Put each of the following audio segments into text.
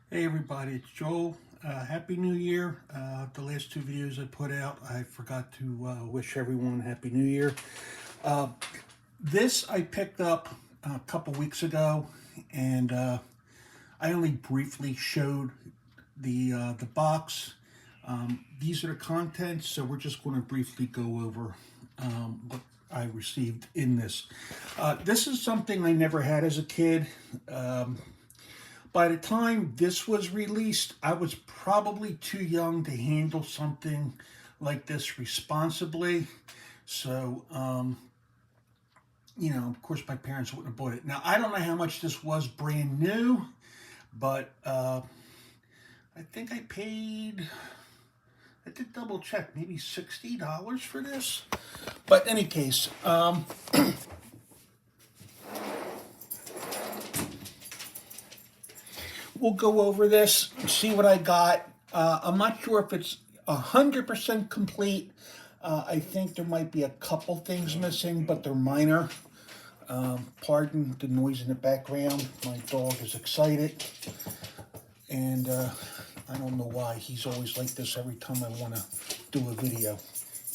Hey everybody, it's Joel. Happy New Year. The last two videos I put out, I forgot to wish everyone Happy New Year. Uh, this I picked up a couple weeks ago, and I only briefly showed the box. These are the contents, so we're just going to briefly go over what I received in this. This is something I never had as a kid. By the time this was released, I was probably too young to handle something like this responsibly. So, of course, my parents wouldn't have bought it. Now, I don't know how much this was brand new, but I think I did double check, maybe $60 for this. But in any case, we'll go over this, see what I got. I'm not sure if it's 100% complete. I think there might be a couple things missing, but they're minor. Pardon the noise in the background. My dog is excited. And I don't know why. He's always like this every time I want to do a video.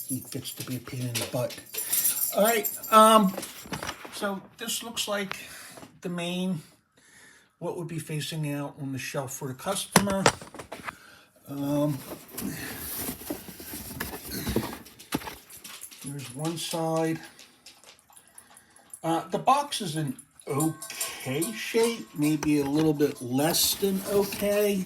He gets to be a pain in the butt. All right. So this looks like the main, what would be facing out on the shelf for the customer. Here's one side. The box is in okay shape, maybe a little bit less than okay.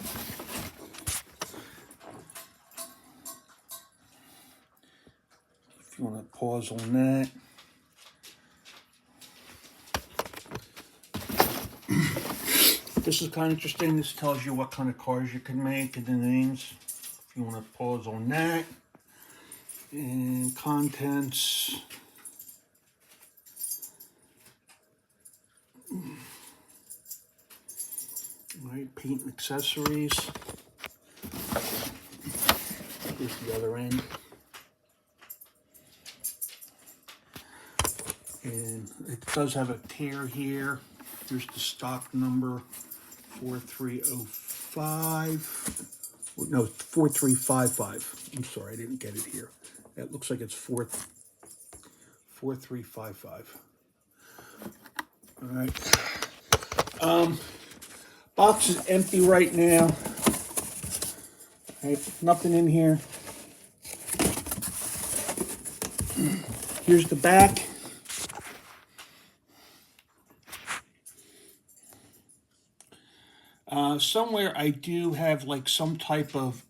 If you want to pause on that. This is kind of interesting. This tells you what kind of cars you can make and the names. If you want to pause on that. And contents. All right, paint and accessories. Here's the other end. And it does have a tear here. Here's the stock number, 4305. No, 4355. I'm sorry, I didn't get it here. That looks like it's 4355. All right. Box is empty right now. All right, nothing in here. Here's the back. Somewhere I do have like some type of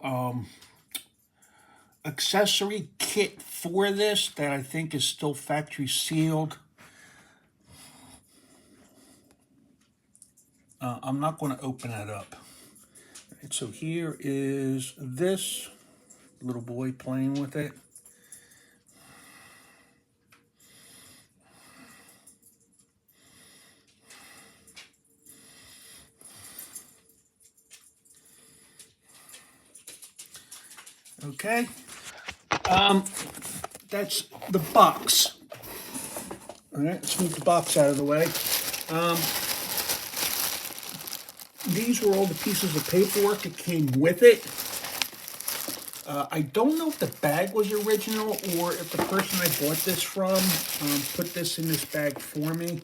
accessory kit for this that I think is still factory sealed. I'm not going to open that up. Right, so here is this little boy playing with it. Okay. That's the box. All right, let's move the box out of the way. These were all the pieces of paperwork that came with it. I don't know if the bag was original or if the person I bought this from put this in this bag for me.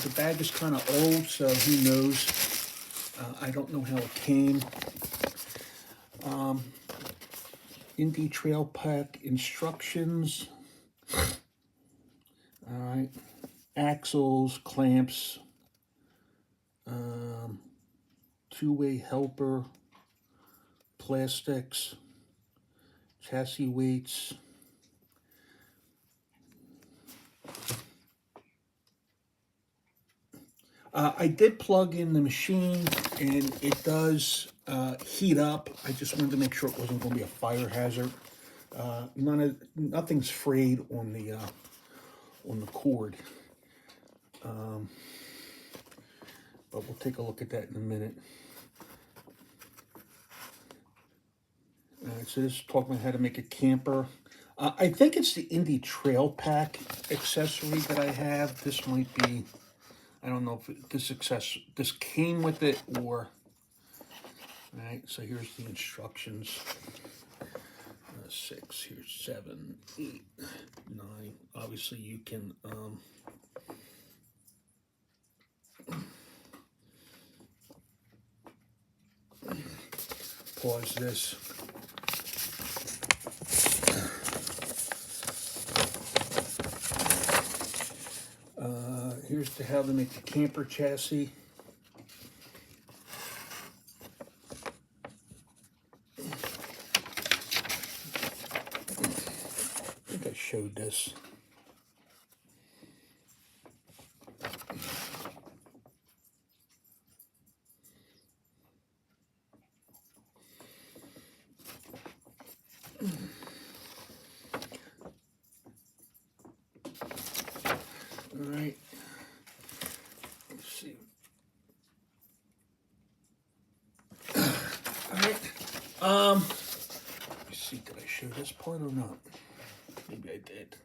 The bag is kind of old, so who knows. I don't know how it came. Indie Trail Pack instructions. All right. Axles, clamps, two-way helper, plastics, chassis weights. I did plug in the machine and it does heat up. I just wanted to make sure it wasn't going to be a fire hazard. Nothing's frayed on the cord. But we'll take a look at that in a minute. So this is talking about how to make a camper. I think it's the Indie Trail Pack accessory that I have. This might be, I don't know if this came with it or All right, so here's the instructions. 6, here's 7, 8, 9. Obviously, you can pause this. Here's how to make the camper chassis. I think I showed this. All right. Let's see. All right. Let's see. Did I show this part or not? Maybe I did.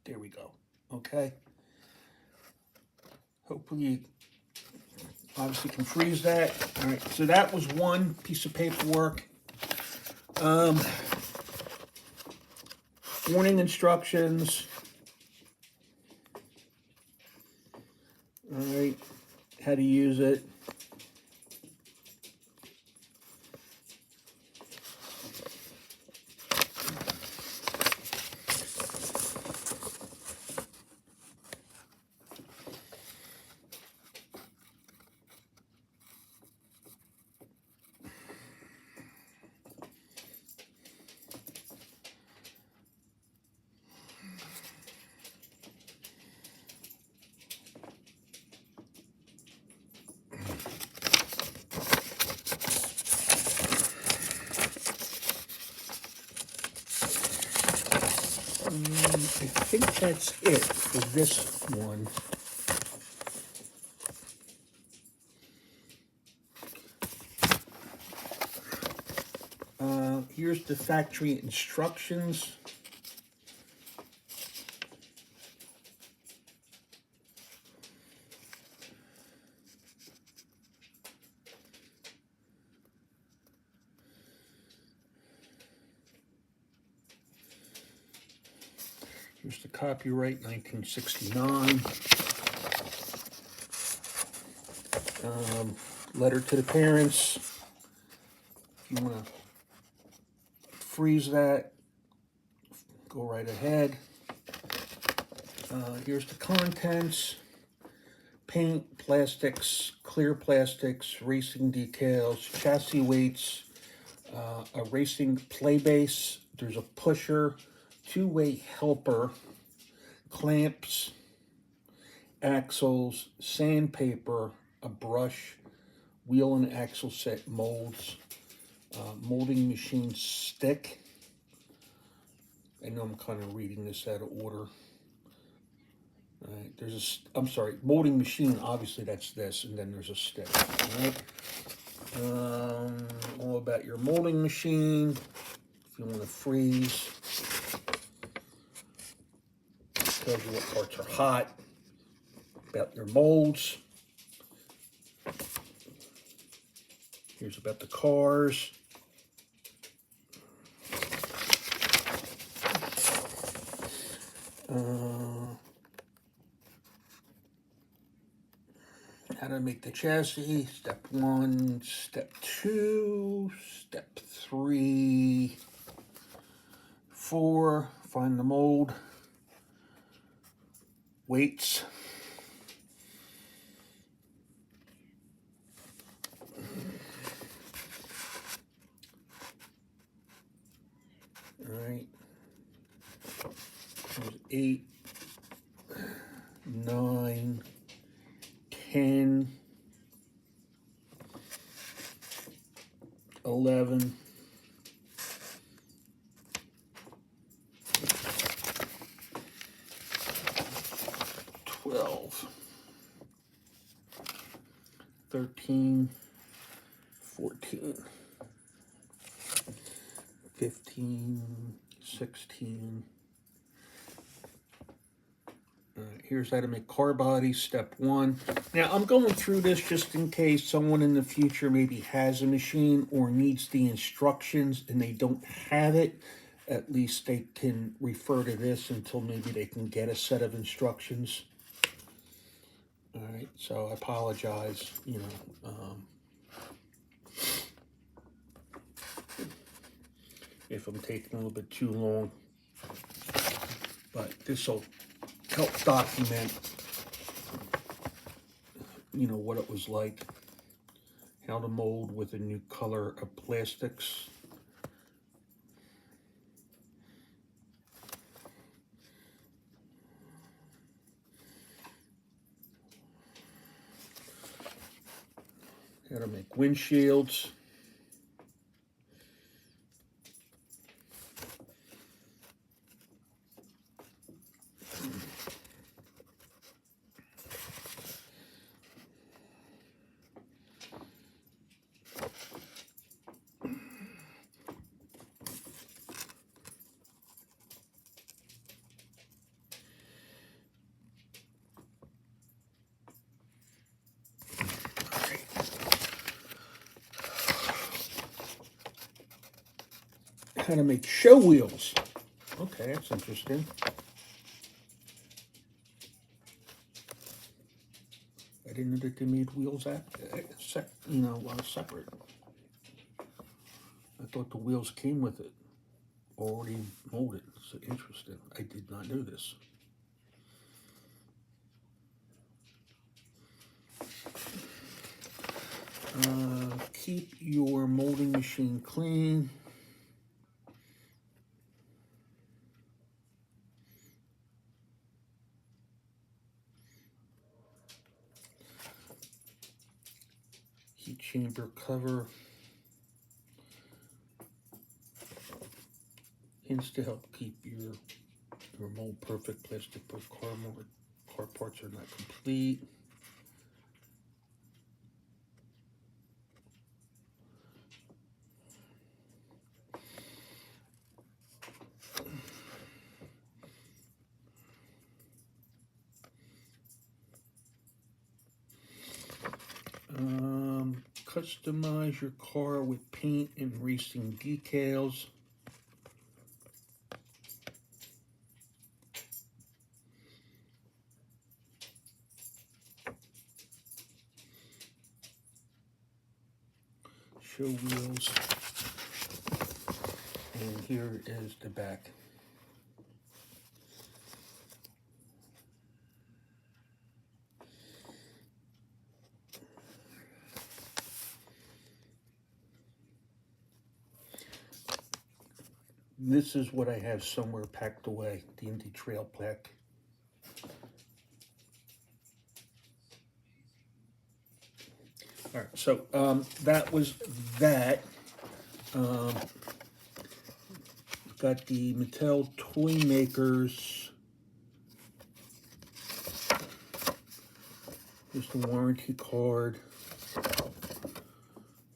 There we go. Okay. Hopefully you obviously can freeze that. All right. So that was one piece of paperwork. Warning instructions. All right. How to use it. I think that's it for this one. Here's the factory instructions. Here's the copyright, 1969. Letter to the parents. If you want to freeze that, go right ahead. Here's the contents. Paint, plastics, clear plastics, racing decals, chassis weights, a racing play base. There's a pusher, two-way helper, clamps, axles, sandpaper, a brush, wheel and axle set molds, molding machine stick. I know I'm kind of reading this out of order. All right, there's a, I'm sorry, molding machine, obviously that's this, and then there's a stick. All right. All about your molding machine. If you want to freeze, tells you what parts are hot, about your molds. Here's about the cars. How to make the chassis, step 1, step 2, step 3, 4, find the mold, weights, all right, there's 8, 9, 10, 11, 12, 13, 14, 15, 16. Here's how to make car bodies, step 1. Now, I'm going through this just in case someone in the future maybe has a machine or needs the instructions and they don't have it. At least they can refer to this until maybe they can get a set of instructions. All right, so I apologize, if I'm taking a little bit too long, but this will help document, what it was like, how to mold with a new color of plastics. How to make windshields. How to make show wheels. Okay, that's interesting. I didn't know that they made wheels separate. I thought the wheels came with it, already molded. So interesting. I did not know this. Keep your molding machine clean. Heat chamber cover. Hints to help keep your mold perfect. Plastic for car parts are not complete. Customize your car with paint and racing decals. Show wheels. And here is the back. This is what I have somewhere packed away, the Indy Trail plaque. All right, so that was that. Got the Mattel Toy Makers. Here's the warranty card.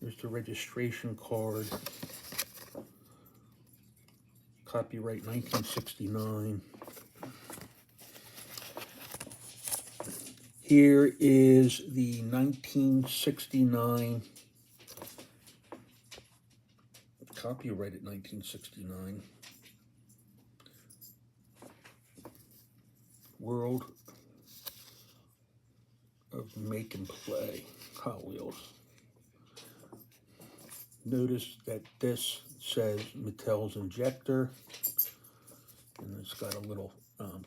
Here's the registration card. Copyright 1969. Here is the 1969, copyrighted 1969, World of Make and Play Hot Wheels. Notice that this says Mattel's Injector, and it's got a little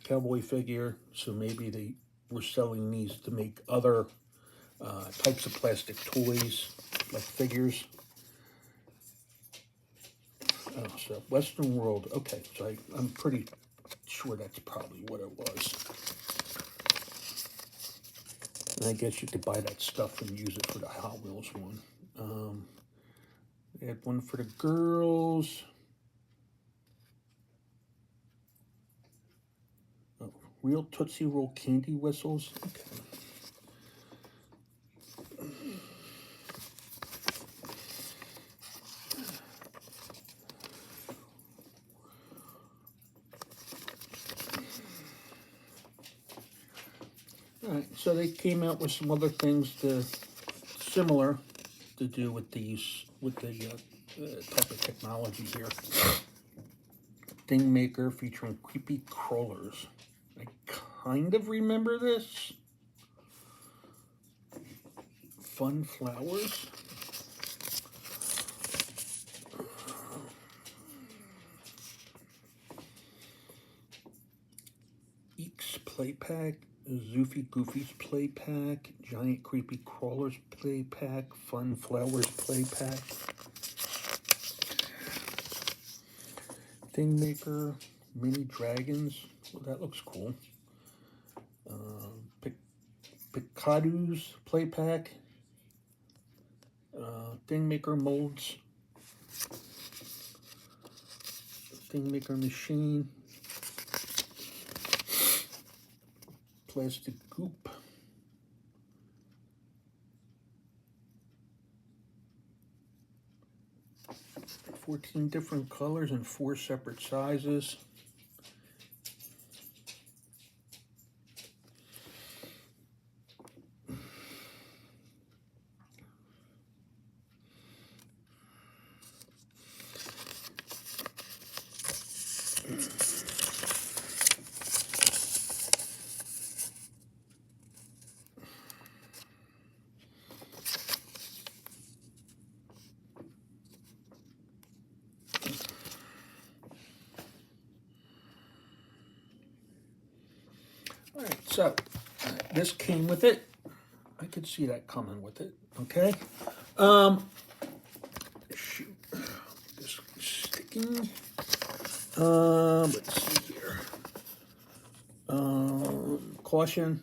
cowboy figure, so maybe they were selling these to make other types of plastic toys, like figures. Oh, so Western World, okay, so I'm pretty sure that's probably what it was. And I guess you could buy that stuff and use it for the Hot Wheels one. They had one for the girls. Oh, real Tootsie Roll candy whistles. Okay. So they came out with some other things similar to do with these, with the type of technology here. Thing maker featuring creepy crawlers. I kind of remember this. Fun flowers. Eeks play pack. Zoofy Goofy's play pack. Giant creepy crawlers play pack. Fun flowers play pack. Thing maker. Mini dragons. Well, that looks cool. Picado's play pack. Thing maker molds. Thing maker machine. Plastic goop. $14 different colors and 4 separate sizes. All right, so this came with it. I could see that coming with it. Okay. Shoot, this is sticking. Let's see here. Caution.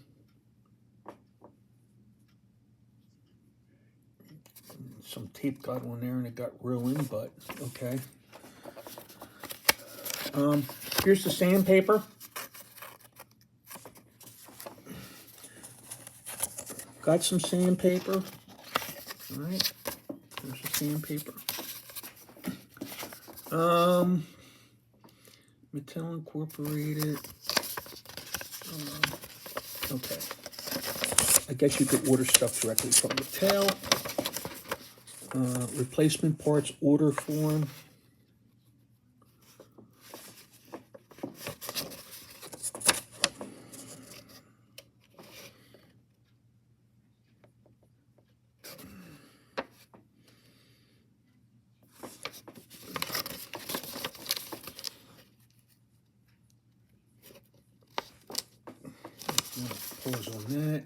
Some tape got on there and it got ruined, but okay. Here's the sandpaper. Got some sandpaper. All right, there's the sandpaper. Mattel Incorporated. Okay. I guess you could order stuff directly from Mattel. Replacement parts order form. Pause on that.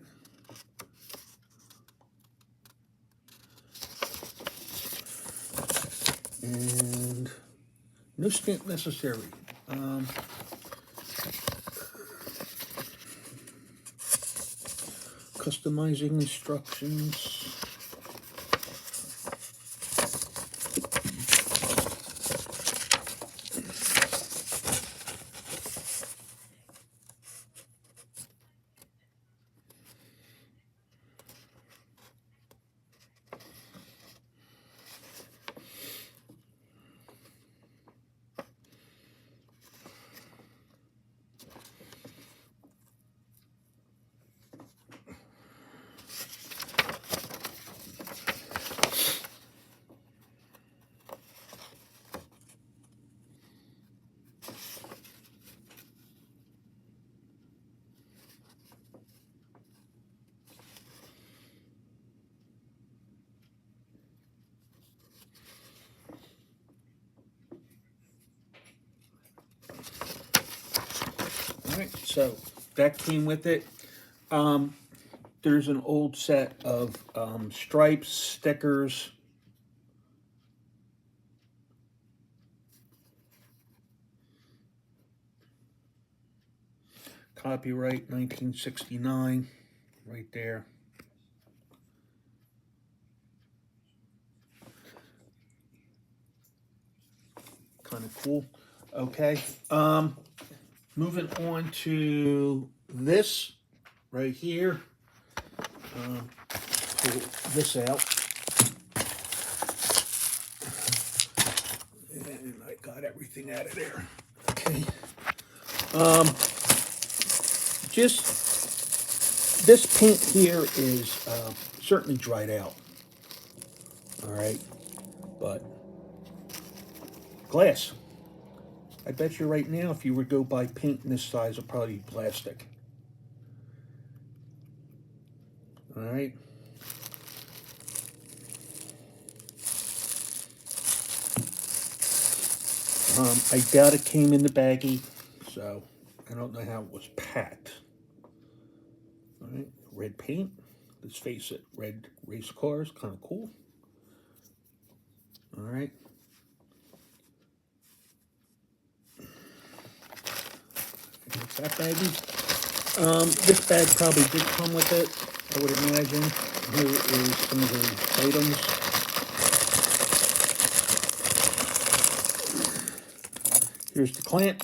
And no stamp necessary. Customizing instructions. Alright, so that came with it. There's an old set of stripes, stickers. Copyright 1969, right there. Kind of cool. Okay. Moving on to this right here. Pull this out. And I got everything out of there. Okay. Just this paint here is certainly dried out. All right, but glass. I bet you right now, if you were to go buy paint in this size, it'll probably be plastic. All right. I doubt it came in the baggie, so I don't know how it was packed. All right, red paint. Let's face it, red race cars, kind of cool. All right. That's that baggie. This bag probably did come with it, I would imagine. Here is some of the items. Here's the clamp.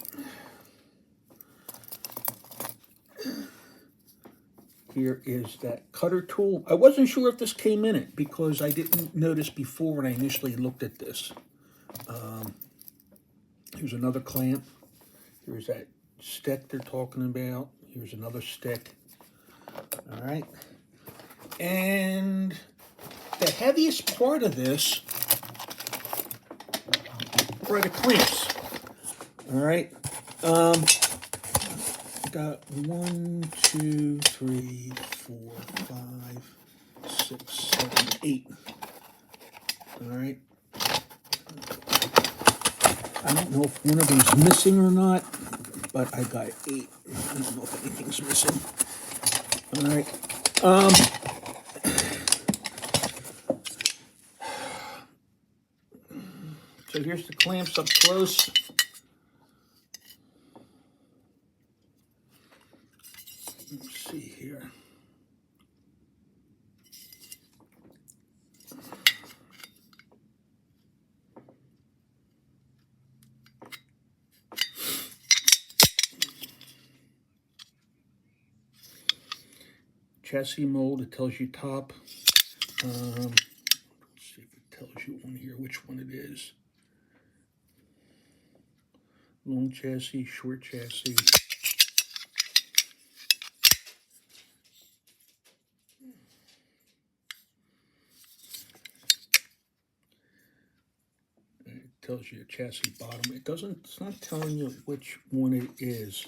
Here is that cutter tool. I wasn't sure if this came in it because I didn't notice before when I initially looked at this. Here's another clamp. Here's that stick they're talking about. Here's another stick. All right. And the heaviest part of this are the clamps. All right. Got 1, 2, 3, 4, 5, 6, 7, 8. All right. I don't know if one of them's missing or not, but I got 8. I don't know if anything's missing. All right. So here's the clamps up close. Let's see here. Chassis mold, it tells you top. Let's see if it tells you on here which one it is. Long chassis, short chassis. It tells you a chassis bottom. It doesn't, it's not telling you which one it is.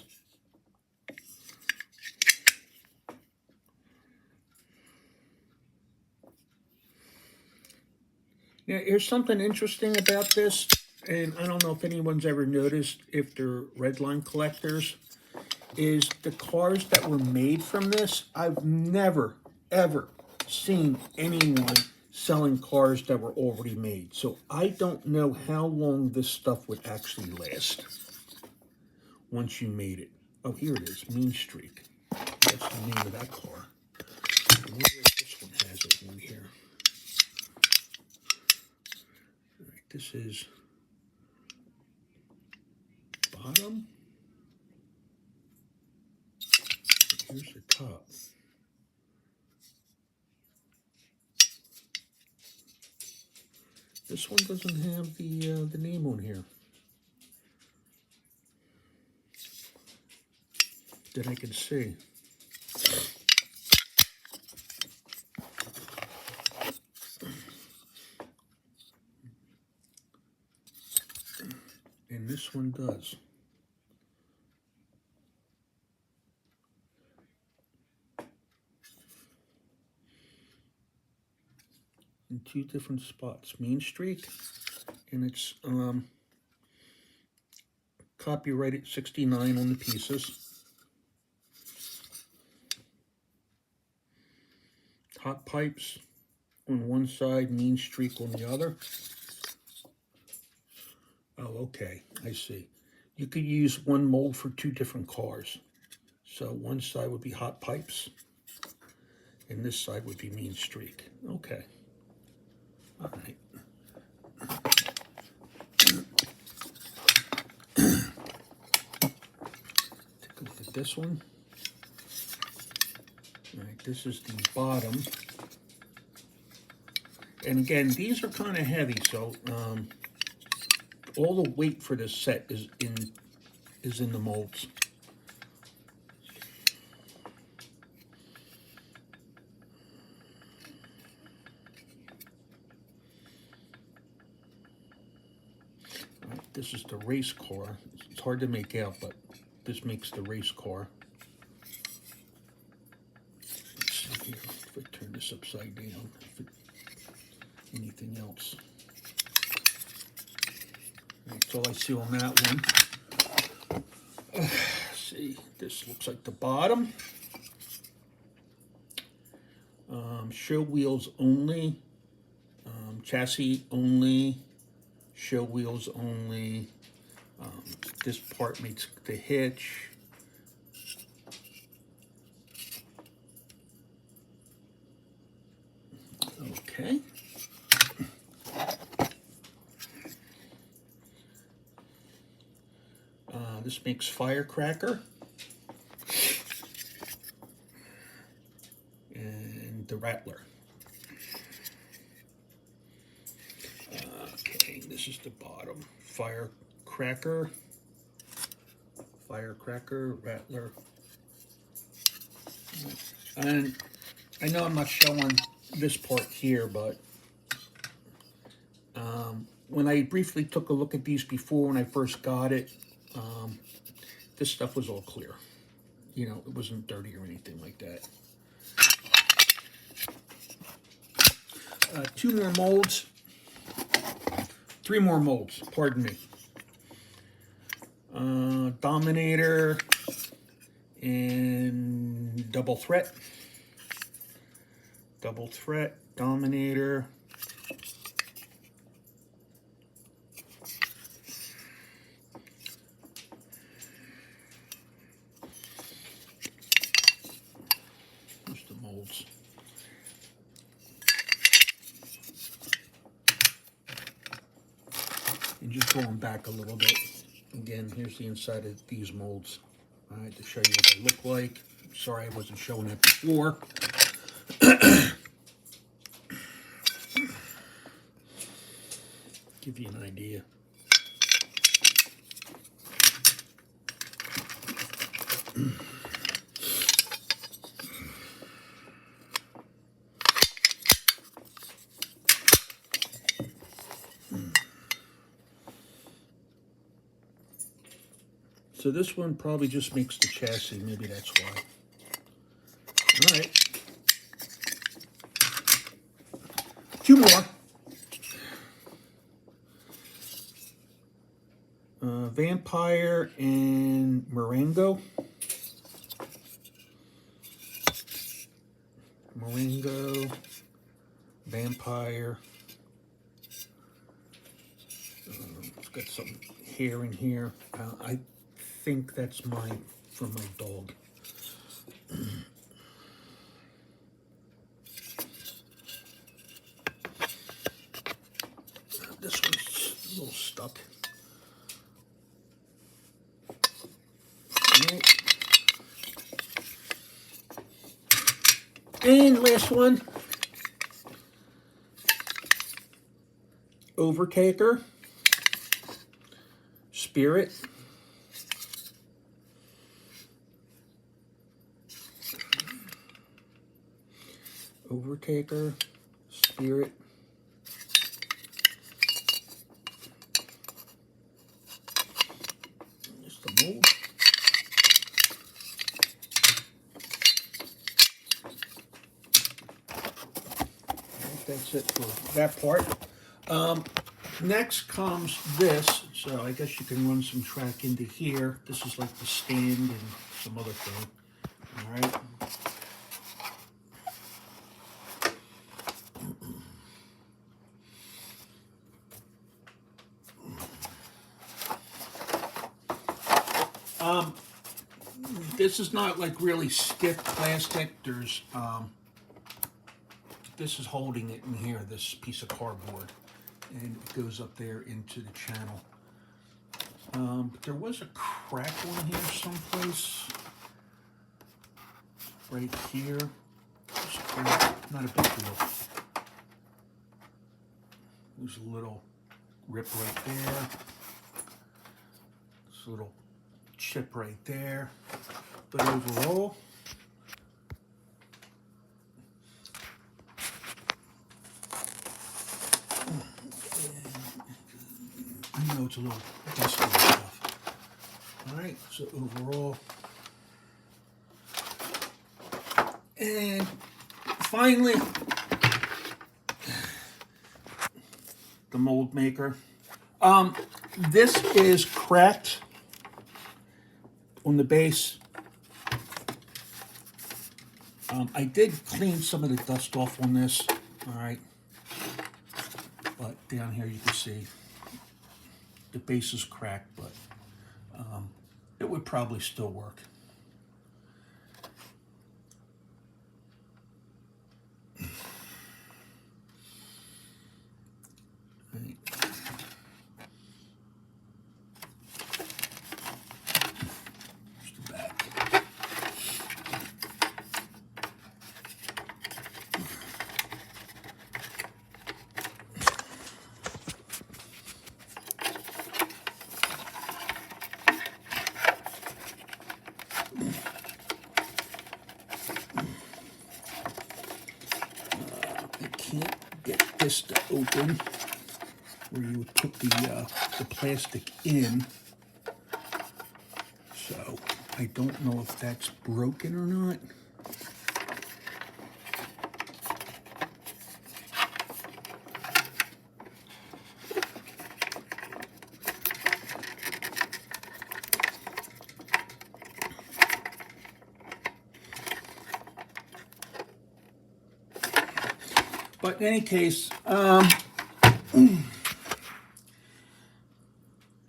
Now, here's something interesting about this, and I don't know if anyone's ever noticed, if they're Redline collectors, is the cars that were made from this. I've never, ever seen anyone selling cars that were already made. So I don't know how long this stuff would actually last once you made it. Oh, here it is, Mean Streak. That's the name of that car. I wonder if this one has it in here. All right, this is bottom. Here's the top. This one doesn't have the name on here that I can see. And this one does. In 2 different spots, Mean Streak, and it's copyrighted 69 on the pieces. Hot Pipes on one side, Mean Streak on the other. Oh, okay, I see. You could use one mold for 2 different cars. So one side would be Hot Pipes, and this side would be Mean Streak. Okay. All right. Take a look at this one. All right, this is the bottom. And again, these are kind of heavy, so all the weight for this set is in the molds. This is the race car. It's hard to make out, but this makes the race car. Let's see here if I turn this upside down. Anything else? That's all I see on that one. See, this looks like the bottom. Show wheels only. Chassis only. Show wheels only. This part makes the hitch. Okay. This makes firecracker. And the rattler. Okay, this is the bottom. Firecracker. Firecracker, rattler. And I know I'm not showing this part here, but when I briefly took a look at these before when I first got it, this stuff was all clear. You know, it wasn't dirty or anything like that. 2 more molds. 3 more molds, pardon me. Dominator and double threat. Double threat, Dominator. Here's the molds. And just going back a little bit. Again, here's the inside of these molds. All right, to show you what they look like. Sorry I wasn't showing that before. Give you an idea. So this one probably just makes the chassis. Maybe that's why. All right. 2 more. Vampire and Marengo. Marengo. Vampire. It's got some hair in here. I think that's mine from my dog. This one's a little stuck. Right. And last one. Overtaker. Spirit. Overtaker, Spirit, just the mold. That's it for that part. Next comes this, so I guess you can run some track into here. This is like the stand and some other thing. All right. This is not like really stiff plastic. There's this is holding it in here, this piece of cardboard, and it goes up there into the channel. But there was a crack on here someplace, right here. Just crack, not a big deal. There's a little rip right there. This little chip right there. But overall, You know it's a little dusty and stuff. All right, so overall. And finally, the mold maker. This is cracked on the base. I did clean some of the dust off on this, all right. But down here you can see the base is cracked, but it would probably still work. Right. Just the back. I can't get this to open where you would put the plastic in. So I don't know if that's broken or not. But in any case, when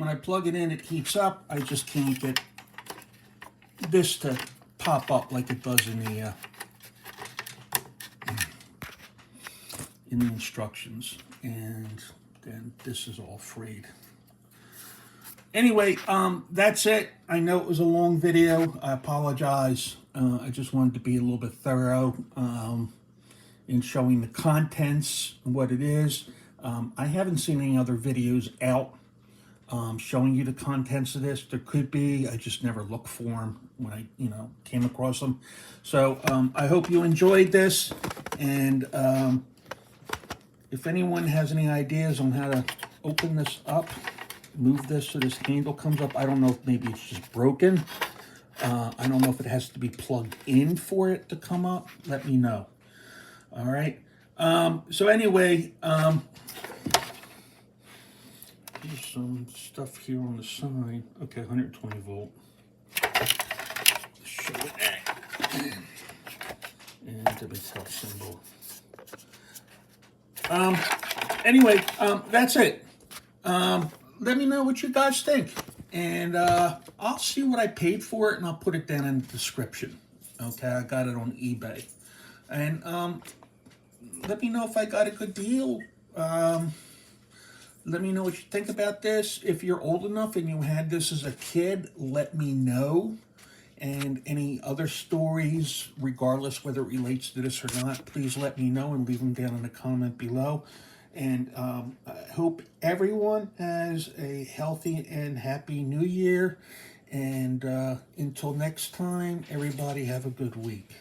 I plug it in, it heats up. I just can't get this to pop up like it does in the instructions. And then this is all frayed. Anyway, that's it. I know it was a long video. I apologize. I just wanted to be a little bit thorough in showing the contents and what it is. I haven't seen any other videos out showing you the contents of this. There could be. I just never looked for them when I, came across them. So I hope you enjoyed this. And if anyone has any ideas on how to open this up, move this so this handle comes up. I don't know if maybe it's just broken. I don't know if it has to be plugged in for it to come up. Let me know. All right. So anyway, there's some stuff here on the side. Okay, 120 volt. Show it that. And the big help symbol. Anyway, that's it. Let me know what you guys think. And I'll see what I paid for it, and I'll put it down in the description. Okay, I got it on eBay. And let me know if I got a good deal. Let me know what you think about this. If you're old enough and you had this as a kid, let me know. And any other stories, regardless whether it relates to this or not, please let me know and leave them down in the comment below. And I hope everyone has a healthy and happy new year. And until next time, everybody have a good week.